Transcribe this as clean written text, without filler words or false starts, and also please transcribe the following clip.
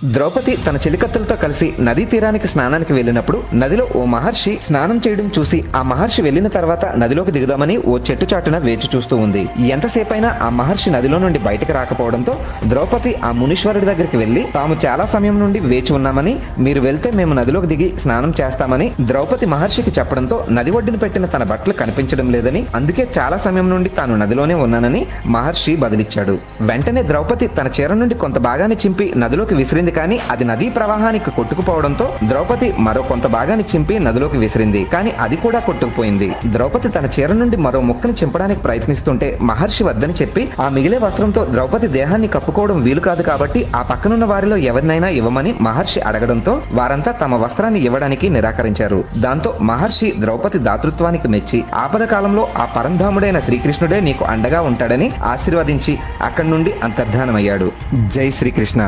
ద్రౌపది తన చెలికత్తెలతో కలిసి నదీ తీరానికి స్నానానికి వెళ్ళినప్పుడు నదిలో ఓ మహర్షి స్నానం చేయడం చూసి ఆ మహర్షి వెళ్లిన తర్వాత నదిలోకి దిగుదామని ఓ చెట్టు చాటున వేచి చూస్తూ ఉంది. ఎంతసేపైనా ఆ మహర్షి నదిలో నుండి బయటకు రాకపోవడంతో ద్రౌపది ఆ మునీశ్వరుడి దగ్గరికి వెళ్లి తాము చాలా సమయం నుండి వేచి ఉన్నామని, మీరు వెళ్తే మేము నదిలోకి దిగి స్నానం చేస్తామని ద్రౌపది మహర్షికి చెప్పడంతో నది ఒడ్డున పెట్టిన తన బట్టలు కనిపించడం లేదని, అందుకే చాలా సమయం నుండి తాను నదిలోనే ఉన్నానని మహర్షి బదిలిచ్చాడు. వెంటనే ద్రౌపది తన చీర నుండి కొంత భాగాన్ని చింపి నదిలోకి విసిరింది. కానీ అది నదీ ప్రవాహానికి కొట్టుకుపోవడంతో ద్రౌపది మరో కొంత భాగాన్ని చింపి నదిలోకి విసిరింది. కానీ అది కూడా కొట్టుకుపోయింది. ద్రౌపది తన చీర నుండి మరో ముక్కను చింపడానికి ప్రయత్నిస్తుంటే మహర్షి వద్దని చెప్పి ఆ మిగిలే వస్త్రంతో ద్రౌపది దేహాన్ని కప్పుకోవడం వీలు కాదు కాబట్టి ఆ పక్కనున్న వారిలో ఎవరినైనా ఇవ్వమని మహర్షి అడగడంతో వారంతా తమ వస్త్రాన్ని ఇవ్వడానికి నిరాకరించారు. దాంతో మహర్షి ద్రౌపది దాతృత్వానికి మెచ్చి ఆపద కాలంలో ఆ పరంధాముడైన శ్రీకృష్ణుడే నీకు అండగా ఉంటాడని ఆశీర్వదించి అక్కడి నుండి అంతర్ధానమయ్యాడు. జై శ్రీకృష్ణ.